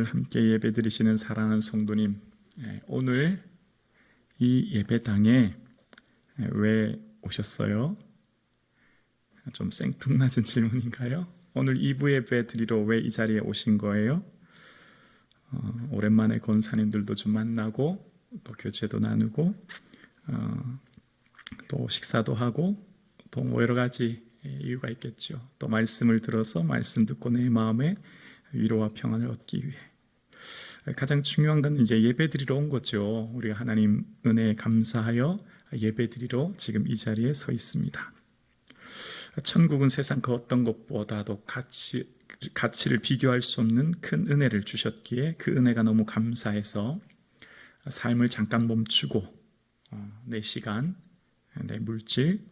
오늘 함께 예배 드리시는 사랑하는 성도님, 오늘 이 예배당에 왜 오셨어요? 좀 생뚱맞은 질문인가요? 오늘 2부 예배 드리러 왜 이 자리에 오신 거예요? 오랜만에 권사님들도 좀 만나고 또 교제도 나누고 또 식사도 하고 또 뭐 여러 가지 이유가 있겠죠. 또 말씀을 들어서 말씀 듣고 내 마음에 위로와 평안을 얻기 위해 가장 중요한 건 이제 예배 드리러 온 거죠. 우리가 하나님 은혜에 감사하여 예배 드리러 지금 이 자리에 서 있습니다. 천국은 세상 그 어떤 것보다도 가치를 비교할 수 없는 큰 은혜를 주셨기에 그 은혜가 너무 감사해서 삶을 잠깐 멈추고 내 시간, 내 물질,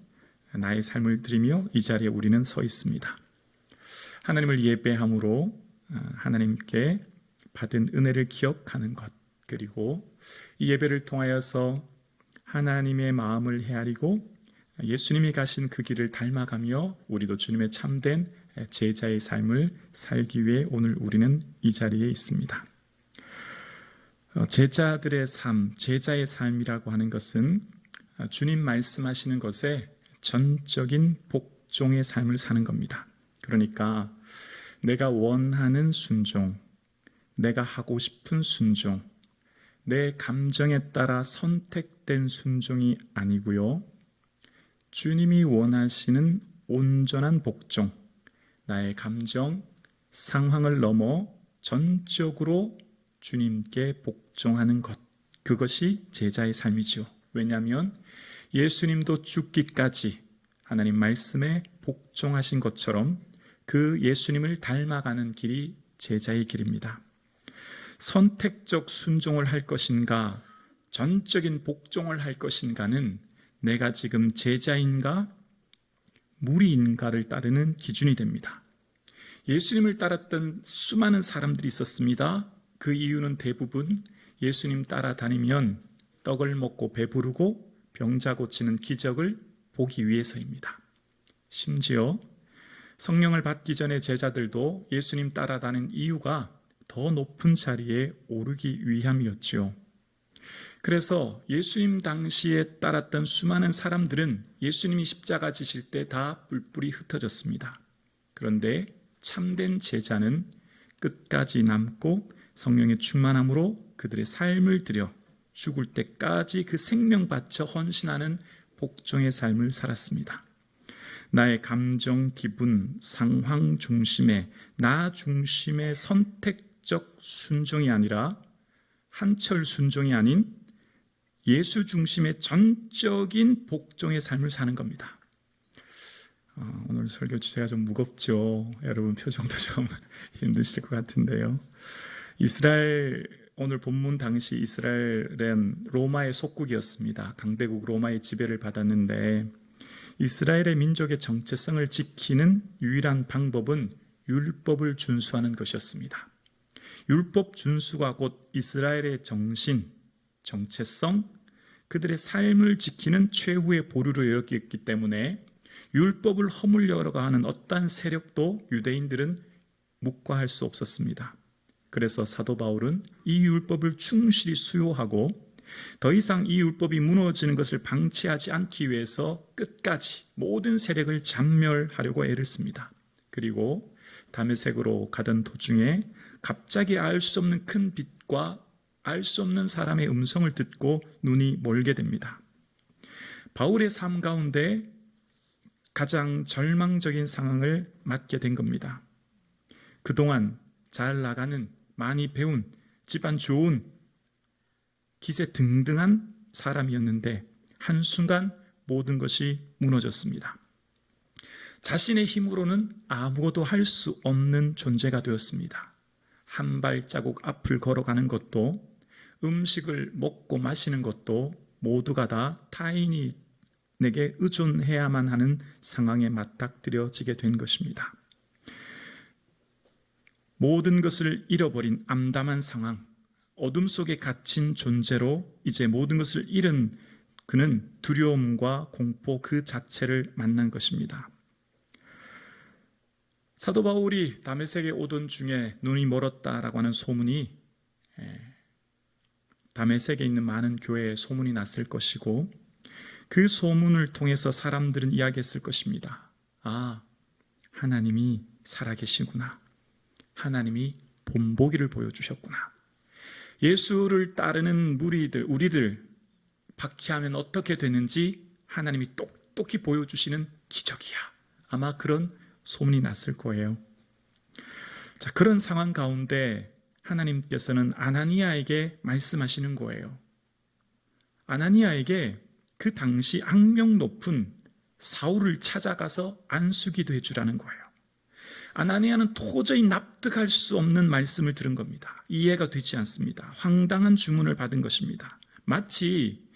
나의 삶을 드리며 이 자리에 우리는 서 있습니다. 하나님을 예배함으로 하나님께 받은 은혜를 기억하는 것, 그리고 이 예배를 통하여서 하나님의 마음을 헤아리고 예수님이 가신 그 길을 닮아가며 우리도 주님의 참된 제자의 삶을 살기 위해 오늘 우리는 이 자리에 있습니다. 제자들의 삶, 제자의 삶이라고 하는 것은 주님 말씀하시는 것에 전적인 복종의 삶을 사는 겁니다. 그러니까 내가 원하는 순종, 내가 하고 싶은 순종, 내 감정에 따라 선택된 순종이 아니고요, 주님이 원하시는 온전한 복종, 나의 감정, 상황을 넘어 전적으로 주님께 복종하는 것, 그것이 제자의 삶이죠. 왜냐하면 예수님도 죽기까지 하나님 말씀에 복종하신 것처럼 그 예수님을 닮아가는 길이 제자의 길입니다. 선택적 순종을 할 것인가, 전적인 복종을 할 것인가는 내가 지금 제자인가 무리인가를 따르는 기준이 됩니다. 예수님을 따랐던 수많은 사람들이 있었습니다. 그 이유는 대부분 예수님 따라다니면 떡을 먹고 배부르고 병자 고치는 기적을 보기 위해서입니다. 심지어 성령을 받기 전에 제자들도 예수님 따라다닌 이유가 더 높은 자리에 오르기 위함이었죠. 그래서 예수님 당시에 따랐던 수많은 사람들은 예수님이 십자가 지실 때 다 뿔뿔이 흩어졌습니다. 그런데 참된 제자는 끝까지 남고 성령의 충만함으로 그들의 삶을 들여 죽을 때까지 그 생명 바쳐 헌신하는 복종의 삶을 살았습니다. 나의 감정, 기분, 상황 중심의 나 중심의 선택적 순종이 아니라 한철 순종이 아닌 예수 중심의 전적인 복종의 삶을 사는 겁니다. 오늘 설교 주제가 좀 무겁죠. 여러분 표정도 좀 힘드실 것 같은데요. 오늘 본문 당시 이스라엘은 로마의 속국이었습니다. 강대국 로마의 지배를 받았는데 이스라엘의 민족의 정체성을 지키는 유일한 방법은 율법을 준수하는 것이었습니다. 율법 준수가 곧 이스라엘의 정신, 정체성, 그들의 삶을 지키는 최후의 보루로 여겼기 때문에 율법을 허물려고 하는 어떠한 세력도 유대인들은 묵과할 수 없었습니다. 그래서 사도 바울은 이 율법을 충실히 수호하고 더 이상 이 율법이 무너지는 것을 방치하지 않기 위해서 끝까지 모든 세력을 잔멸하려고 애를 씁니다. 그리고 다메섹으로 가던 도중에 갑자기 알 수 없는 큰 빛과 알 수 없는 사람의 음성을 듣고 눈이 멀게 됩니다. 바울의 삶 가운데 가장 절망적인 상황을 맞게 된 겁니다. 그동안 잘 나가는, 많이 배운, 집안 좋은, 기세 등등한 사람이었는데 한순간 모든 것이 무너졌습니다. 자신의 힘으로는 아무것도 할 수 없는 존재가 되었습니다. 한 발자국 앞을 걸어가는 것도, 음식을 먹고 마시는 것도 모두가 다 타인에게 의존해야만 하는 상황에 맞닥뜨려지게 된 것입니다. 모든 것을 잃어버린 암담한 상황, 어둠 속에 갇힌 존재로 이제 모든 것을 잃은 그는 두려움과 공포 그 자체를 만난 것입니다. 사도 바울이 다메섹에 오던 중에 눈이 멀었다라고 하는 소문이 다메섹에 있는 많은 교회에 소문이 났을 것이고, 그 소문을 통해서 사람들은 이야기했을 것입니다. 아, 하나님이 살아계시구나. 하나님이 본보기를 보여주셨구나. 예수를 따르는 무리들, 우리들 박해하면 어떻게 되는지 하나님이 똑똑히 보여주시는 기적이야. 아마 그런 소문이 났을 거예요. 자, 그런 상황 가운데 하나님께서는 아나니아에게 말씀하시는 거예요. 아나니아에게 그 당시 악명 높은 사울을 찾아가서 안수기도 해주라는 거예요. 아나니아는 도저히 납득할 수 없는 말씀을 들은 겁니다. 이해가 되지 않습니다. 황당한 주문을 받은 것입니다. 마치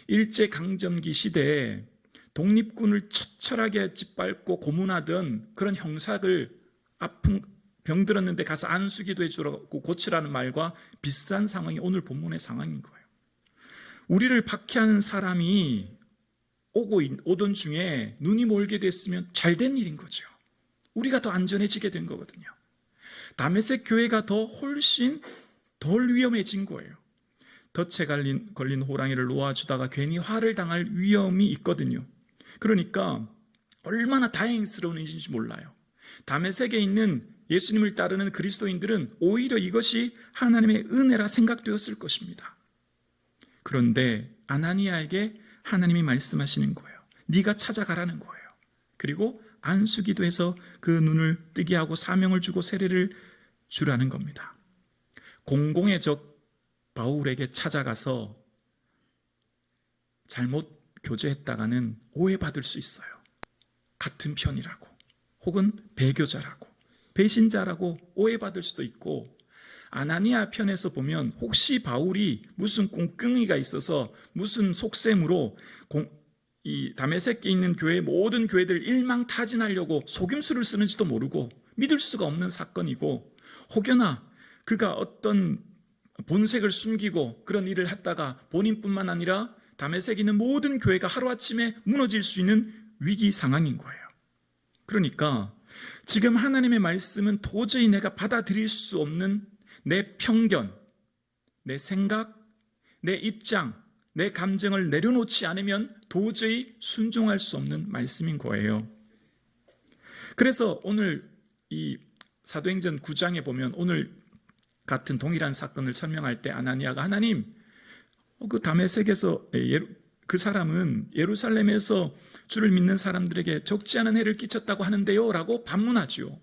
일제강점기 시대에 독립군을 처철하게 짓밟고 고문하던 그런 형사를 아픈 병들었는데 가서 안수기도 해주라고 고치라는 말과 비슷한 상황이 오늘 본문의 상황인 거예요. 우리를 박해하는 사람이 오던 중에 눈이 멀게 됐으면 잘된 일인 거죠. 우리가 더 안전해지게 된 거거든요. 다메섹 교회가 훨씬 덜 위험해진 거예요. 덫에 걸린 호랑이를 놓아주다가 괜히 화를 당할 위험이 있거든요. 그러니까 얼마나 다행스러운 일인지 몰라요. 다메섹에 있는 예수님을 따르는 그리스도인들은 오히려 이것이 하나님의 은혜라 생각되었을 것입니다. 그런데 아나니아에게 하나님이 말씀하시는 거예요. 네가 찾아가라는 거예요. 그리고 안수기도 해서 그 눈을 뜨게 하고 사명을 주고 세례를 주라는 겁니다. 공공의 적 바울에게 찾아가서 잘못 교제했다가는 오해받을 수 있어요. 같은 편이라고, 혹은 배교자라고, 배신자라고 오해받을 수도 있고, 아나니아 편에서 보면 혹시 바울이 무슨 꿍꿍이가 있어서 무슨 속셈으로 이 다메섹에 있는 교회 모든 교회들 일망타진하려고 속임수를 쓰는지도 모르고 믿을 수가 없는 사건이고, 혹여나 그가 어떤 본색을 숨기고 그런 일을 했다가 본인뿐만 아니라 다메섹에 있는 모든 교회가 하루아침에 무너질 수 있는 위기 상황인 거예요. 그러니까 지금 하나님의 말씀은 도저히 내가 받아들일 수 없는 내 편견, 내 생각, 내 입장, 내 감정을 내려놓지 않으면 도저히 순종할 수 없는 말씀인 거예요. 그래서 오늘 이 사도행전 9장에 보면 오늘 같은 동일한 사건을 설명할 때 아나니아가 하나님, 그 다메섹에서 그 사람은 예루살렘에서 주를 믿는 사람들에게 적지 않은 해를 끼쳤다고 하는데요 라고 반문하죠.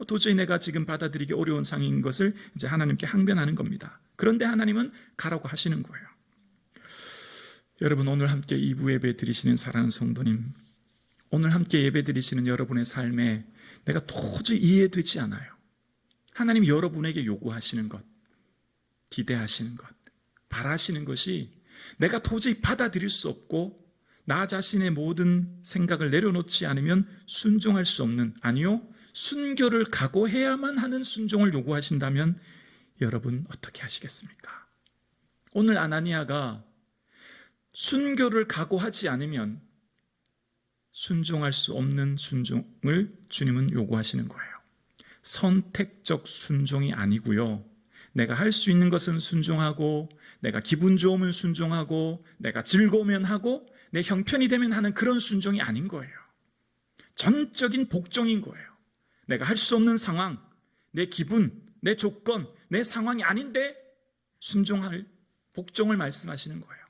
도저히 내가 지금 받아들이기 어려운 상황인 것을 이제 하나님께 항변하는 겁니다. 그런데 하나님은 가라고 하시는 거예요. 여러분, 오늘 함께 2부 예배 드리시는 사랑하는 성도님, 오늘 함께 예배 드리시는 여러분의 삶에 내가 도저히 이해되지 않아요. 하나님 여러분에게 요구하시는 것, 기대하시는 것, 바라시는 것이 내가 도저히 받아들일 수 없고 나 자신의 모든 생각을 내려놓지 않으면 순종할 수 없는, 아니요, 순교를 각오해야만 하는 순종을 요구하신다면 여러분 어떻게 하시겠습니까? 오늘 아나니아가 순교를 각오하지 않으면 순종할 수 없는 순종을 주님은 요구하시는 거예요. 선택적 순종이 아니고요, 내가 할 수 있는 것은 순종하고, 내가 기분 좋으면 순종하고, 내가 즐거우면 하고, 내 형편이 되면 하는 그런 순종이 아닌 거예요. 전적인 복종인 거예요. 내가 할 수 없는 상황, 내 기분, 내 조건, 내 상황이 아닌데 순종할, 복종을 말씀하시는 거예요.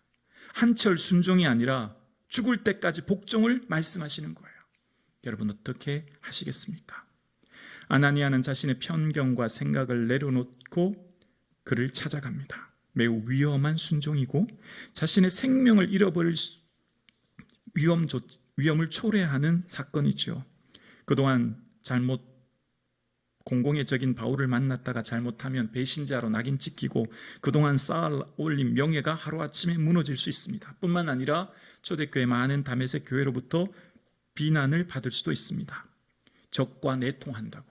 한철 순종이 아니라 죽을 때까지 복종을 말씀하시는 거예요. 여러분 어떻게 하시겠습니까? 아나니아는 자신의 편견과 생각을 내려놓고 그를 찾아갑니다. 매우 위험한 순종이고 자신의 생명을 잃어버릴 위험을 초래하는 사건이죠. 그동안 공공의 적인 바울을 만났다가 잘못하면 배신자로 낙인 찍히고 그동안 쌓아 올린 명예가 하루아침에 무너질 수 있습니다. 뿐만 아니라 초대교회 많은 다메섹 교회로부터 비난을 받을 수도 있습니다. 적과 내통한다고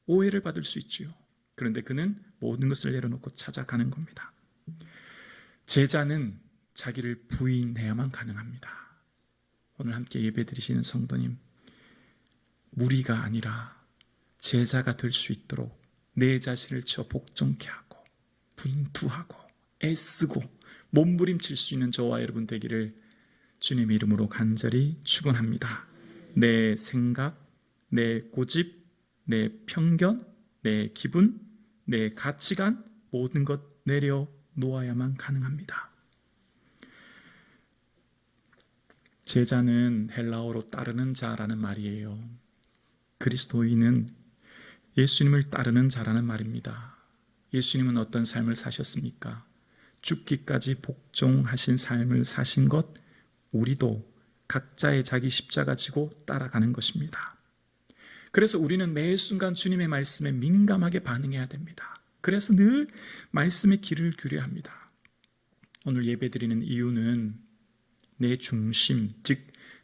오해를 받을 수 있지요. 그런데 그는 모든 것을 내려놓고 찾아가는 겁니다. 제자는 자기를 부인해야만 가능합니다. 오늘 함께 예배드리시는 성도님, 무리가 아니라 제자가 될 수 있도록 내 자신을 쳐 복종케 하고 분투하고 애쓰고 몸부림칠 수 있는 저와 여러분 되기를 주님의 이름으로 간절히 축원합니다. 내 생각, 내 고집, 내 편견, 내 기분, 내 가치관 모든 것 내려놓아야만 가능합니다. 제자는 헬라어로 따르는 자라는 말이에요. 그리스도인은 예수님을 따르는 자라는 말입니다. 예수님은 어떤 삶을 사셨습니까? 죽기까지 복종하신 삶을 사신 것, 우리도 각자의 자기 십자가 지고 따라가는 것입니다. 그래서 우리는 매 순간 주님의 말씀에 민감하게 반응해야 됩니다. 그래서 늘 말씀의 귀를 기울여야 합니다. 오늘 예배드리는 이유는 내 중심, 즉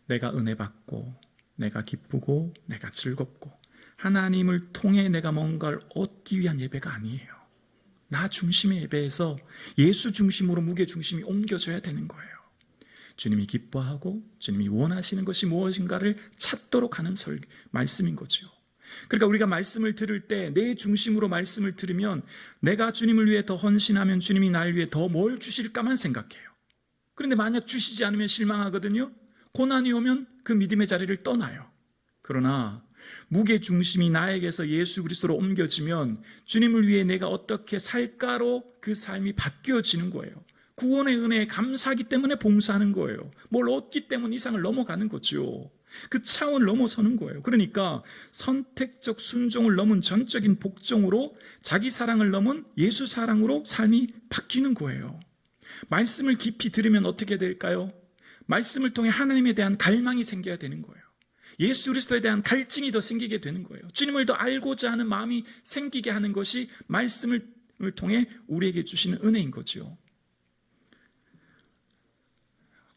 내가 은혜 받고 내가 기쁘고 내가 즐겁고 하나님을 통해 내가 뭔가를 얻기 위한 예배가 아니에요. 나 중심의 예배에서 예수 중심으로 무게 중심이 옮겨져야 되는 거예요. 주님이 기뻐하고 주님이 원하시는 것이 무엇인가를 찾도록 하는 말씀인 거죠. 그러니까 우리가 말씀을 들을 때 내 중심으로 말씀을 들으면 내가 주님을 위해 더 헌신하면 주님이 날 위해 더 뭘 주실까만 생각해요. 그런데 만약 주시지 않으면 실망하거든요. 고난이 오면 그 믿음의 자리를 떠나요. 그러나 무게중심이 나에게서 예수 그리스도로 옮겨지면 주님을 위해 내가 어떻게 살까로 그 삶이 바뀌어지는 거예요. 구원의 은혜에 감사하기 때문에 봉사하는 거예요. 뭘 얻기 때문에 이상을 넘어가는 거죠. 그 차원을 넘어서는 거예요. 그러니까 선택적 순종을 넘은 전적인 복종으로 자기 사랑을 넘은 예수 사랑으로 삶이 바뀌는 거예요. 말씀을 깊이 들으면 어떻게 될까요? 말씀을 통해 하나님에 대한 갈망이 생겨야 되는 거예요. 예수 그리스도에 대한 갈증이 더 생기게 되는 거예요. 주님을 더 알고자 하는 마음이 생기게 하는 것이 말씀을 통해 우리에게 주시는 은혜인 거죠.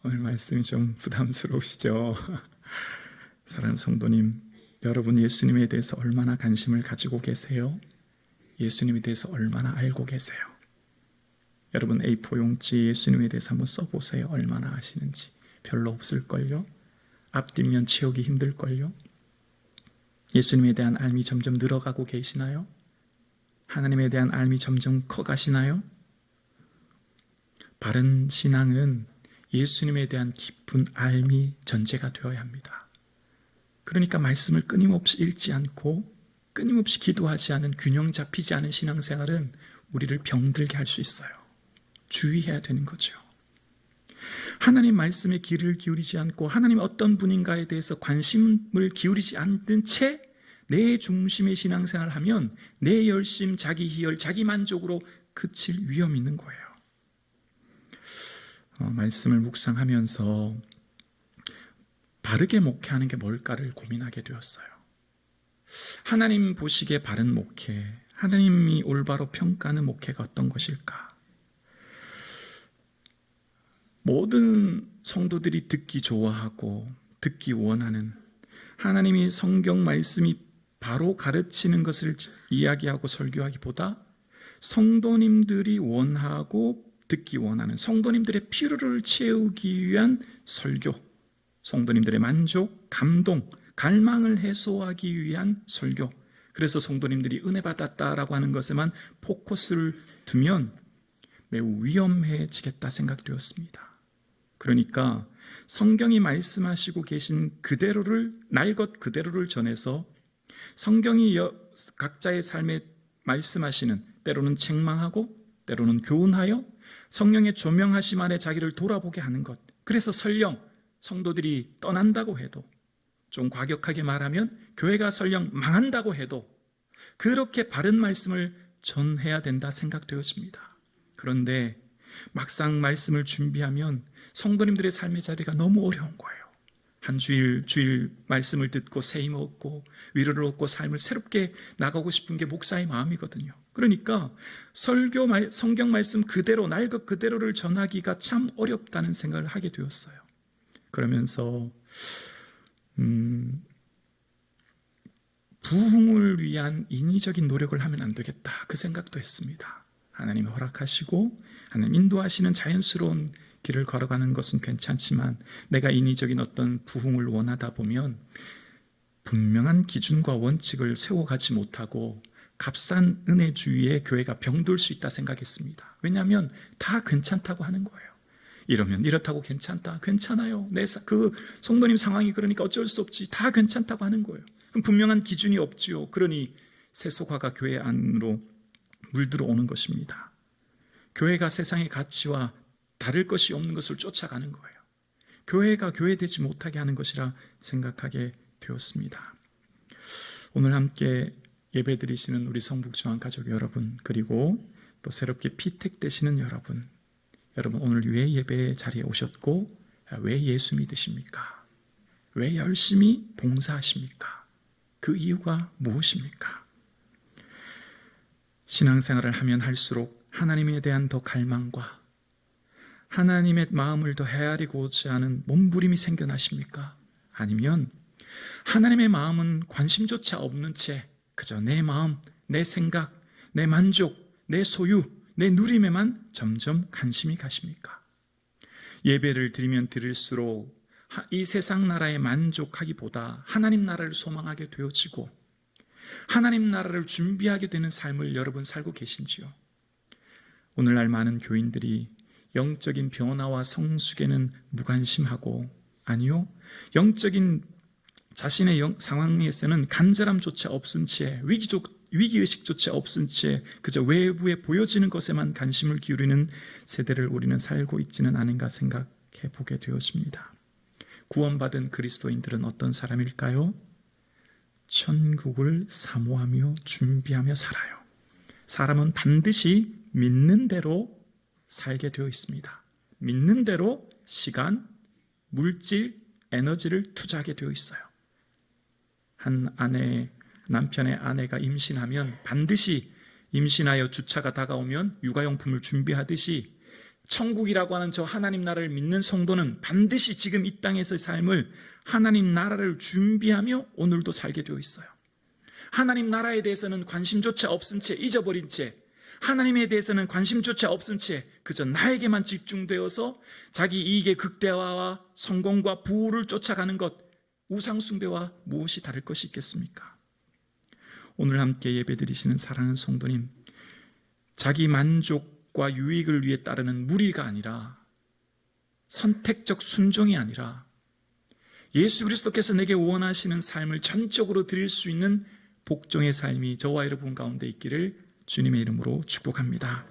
오늘 말씀이 좀 부담스러우시죠? 사랑하는 성도님, 여러분 예수님에 대해서 얼마나 관심을 가지고 계세요? 예수님에 대해서 얼마나 알고 계세요? 여러분 A4 용지 예수님에 대해서 한번 써보세요. 얼마나 아시는지. 별로 없을걸요? 앞뒷면 채우기 힘들걸요? 예수님에 대한 알미 점점 늘어가고 계시나요? 하나님에 대한 알미 점점 커가시나요? 바른 신앙은 예수님에 대한 깊은 알미 전제가 되어야 합니다. 그러니까 말씀을 끊임없이 읽지 않고 끊임없이 기도하지 않은 균형 잡히지 않은 신앙생활은 우리를 병들게 할 수 있어요. 주의해야 되는 거죠. 하나님 말씀에 귀를 기울이지 않고 하나님 어떤 분인가에 대해서 관심을 기울이지 않는 채 내 중심의 신앙생활을 하면 내 열심, 자기 희열, 자기 만족으로 그칠 위험이 있는 거예요. 말씀을 묵상하면서 바르게 목회하는 게 뭘까를 고민하게 되었어요. 하나님 보시기에 바른 목회, 하나님이 올바로 평가하는 목회가 어떤 것일까? 모든 성도들이 듣기 좋아하고 듣기 원하는 하나님이 성경 말씀이 바로 가르치는 것을 이야기하고 설교하기보다 성도님들이 원하고 듣기 원하는 성도님들의 필요를 채우기 위한 설교, 성도님들의 만족, 감동, 갈망을 해소하기 위한 설교, 그래서 성도님들이 은혜 받았다라고 하는 것에만 포커스를 두면 매우 위험해지겠다 생각되었습니다. 그러니까 성경이 말씀하시고 계신 그대로를 날 것 그대로를 전해서 성경이 각자의 삶에 말씀하시는 때로는 책망하고 때로는 교훈하여 성령의 조명하심 안에 자기를 돌아보게 하는 것. 그래서 설령 성도들이 떠난다고 해도, 좀 과격하게 말하면 교회가 설령 망한다고 해도 그렇게 바른 말씀을 전해야 된다 생각되어집니다. 그런데 막상 말씀을 준비하면 성도님들의 삶의 자리가 너무 어려운 거예요. 한 주일 말씀을 듣고 새 힘 얻고 위로를 얻고 삶을 새롭게 나가고 싶은 게 목사의 마음이거든요. 그러니까 성경 말씀 그대로 날 것 그대로를 전하기가 참 어렵다는 생각을 하게 되었어요. 그러면서 부흥을 위한 인위적인 노력을 하면 안 되겠다, 그 생각도 했습니다. 하나님이 허락하시고 하나님 인도하시는 자연스러운 길을 걸어가는 것은 괜찮지만 내가 인위적인 어떤 부흥을 원하다 보면 분명한 기준과 원칙을 세워가지 못하고 값싼 은혜주의에 교회가 병들 수 있다 생각했습니다. 왜냐하면 다 괜찮다고 하는 거예요. 이러면 이렇다고 괜찮다, 괜찮아요. 그 성도님 상황이 그러니까 어쩔 수 없지, 다 괜찮다고 하는 거예요. 그럼 분명한 기준이 없지요. 그러니 세속화가 교회 안으로 물들어 오는 것입니다. 교회가 세상의 가치와 다를 것이 없는 것을 쫓아가는 거예요. 교회가 교회되지 못하게 하는 것이라 생각하게 되었습니다. 오늘 함께 예배드리시는 우리 성북중앙 가족 여러분, 그리고 또 새롭게 피택되시는 여러분, 오늘 왜 예배 자리에 오셨고 왜 예수 믿으십니까? 왜 열심히 봉사하십니까? 그 이유가 무엇입니까? 신앙생활을 하면 할수록 하나님에 대한 더 갈망과 하나님의 마음을 더 헤아리고자 하는 몸부림이 생겨나십니까? 아니면 하나님의 마음은 관심조차 없는 채 그저 내 마음, 내 생각, 내 만족, 내 소유, 내 누림에만 점점 관심이 가십니까? 예배를 드리면 드릴수록 이 세상 나라에 만족하기보다 하나님 나라를 소망하게 되어지고 하나님 나라를 준비하게 되는 삶을 여러분 살고 계신지요? 오늘날 많은 교인들이 영적인 변화와 성숙에는 무관심하고, 아니요, 영적인 자신의 상황에서는 간절함조차 없은 채, 위기의식조차 없은 채 그저 외부에 보여지는 것에만 관심을 기울이는 세대를 우리는 살고 있지는 않은가 생각해 보게 되어집니다. 구원받은 그리스도인들은 어떤 사람일까요? 천국을 사모하며 준비하며 살아요. 사람은 반드시 믿는 대로 살게 되어 있습니다. 믿는 대로 시간, 물질, 에너지를 투자하게 되어 있어요. 남편의 아내가 임신하면 반드시 임신하여 주차가 다가오면 육아용품을 준비하듯이 천국이라고 하는 저 하나님 나라를 믿는 성도는 반드시 지금 이 땅에서의 삶을 하나님 나라를 준비하며 오늘도 살게 되어 있어요. 하나님 나라에 대해서는 관심조차 없은 채, 잊어버린 채, 하나님에 대해서는 관심조차 없은 채 그저 나에게만 집중되어서 자기 이익의 극대화와 성공과 부를 쫓아가는 것, 우상 숭배와 무엇이 다를 것이 있겠습니까? 오늘 함께 예배드리시는 사랑하는 성도님, 자기 만족과 유익을 위해 따르는 무리가 아니라, 선택적 순종이 아니라 예수 그리스도께서 내게 원하시는 삶을 전적으로 드릴 수 있는 복종의 삶이 저와 여러분 가운데 있기를 주님의 이름으로 축복합니다.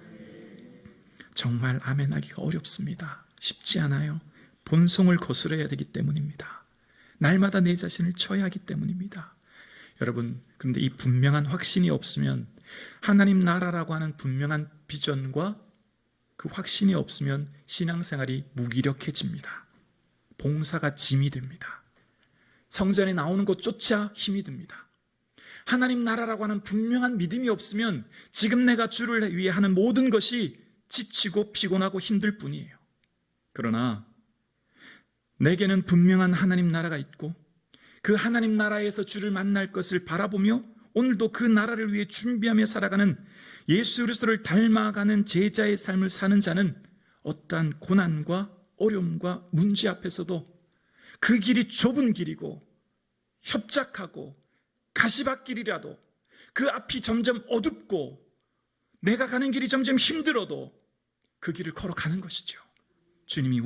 정말 아멘하기가 어렵습니다. 쉽지 않아요. 본성을 거스려야 되기 때문입니다. 날마다 내 자신을 쳐야 하기 때문입니다. 여러분, 그런데 이 분명한 확신이 없으면, 하나님 나라라고 하는 분명한 비전과 그 확신이 없으면 신앙생활이 무기력해집니다. 봉사가 짐이 됩니다. 성전에 나오는 것조차 힘이 듭니다. 하나님 나라라고 하는 분명한 믿음이 없으면 지금 내가 주를 위해 하는 모든 것이 지치고 피곤하고 힘들 뿐이에요. 그러나 내게는 분명한 하나님 나라가 있고 그 하나님 나라에서 주를 만날 것을 바라보며 오늘도 그 나라를 위해 준비하며 살아가는 예수 그리스도를 닮아가는 제자의 삶을 사는 자는 어떠한 고난과 어려움과 문제 앞에서도 그 길이 좁은 길이고 협착하고 가시밭길이라도 그 앞이 점점 어둡고 내가 가는 길이 점점 힘들어도 그 길을 걸어가는 것이죠. 주님이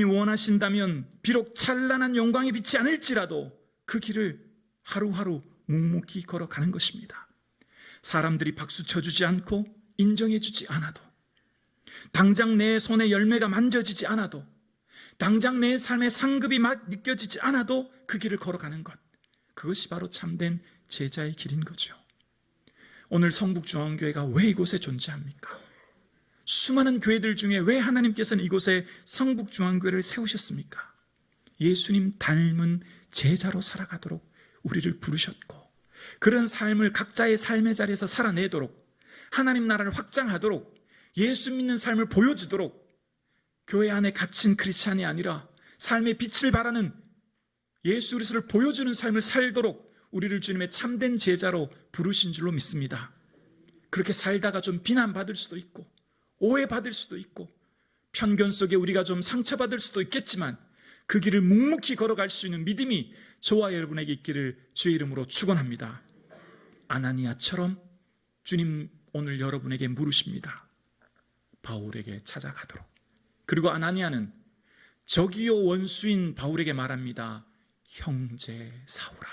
원하신다면 비록 찬란한 영광이 비치 않을지라도 그 길을 하루하루 묵묵히 걸어가는 것입니다. 사람들이 박수 쳐주지 않고 인정해주지 않아도, 당장 내 손에 열매가 만져지지 않아도, 당장 내 삶의 상급이 막 느껴지지 않아도 그 길을 걸어가는 것, 그것이 바로 참된 제자의 길인 거죠. 오늘 성북중앙교회가 왜 이곳에 존재합니까? 수많은 교회들 중에 왜 하나님께서는 이곳에 성북중앙교회를 세우셨습니까? 예수님 닮은 제자로 살아가도록 우리를 부르셨고, 그런 삶을 각자의 삶의 자리에서 살아내도록, 하나님 나라를 확장하도록, 예수 믿는 삶을 보여주도록, 교회 안에 갇힌 크리스찬이 아니라 삶의 빛을 발하는 예수 그리스도를 보여주는 삶을 살도록 우리를 주님의 참된 제자로 부르신 줄로 믿습니다. 그렇게 살다가 좀 비난받을 수도 있고 오해받을 수도 있고 편견 속에 우리가 좀 상처받을 수도 있겠지만, 그 길을 묵묵히 걸어갈 수 있는 믿음이 저와 여러분에게 있기를 주의 이름으로 축원합니다. 아나니아처럼 주님 오늘 여러분에게 물으십니다. 바울에게 찾아가도록. 그리고 아나니아는 적이요 원수인 바울에게 말합니다. 형제 사울아.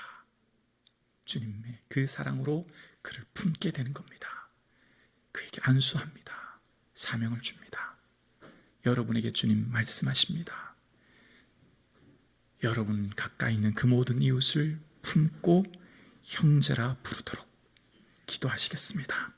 주님의 그 사랑으로 그를 품게 되는 겁니다. 그에게 안수합니다. 사명을 줍니다. 여러분에게 주님 말씀하십니다. 여러분 가까이 있는 그 모든 이웃을 품고 형제라 부르도록 기도하시겠습니다.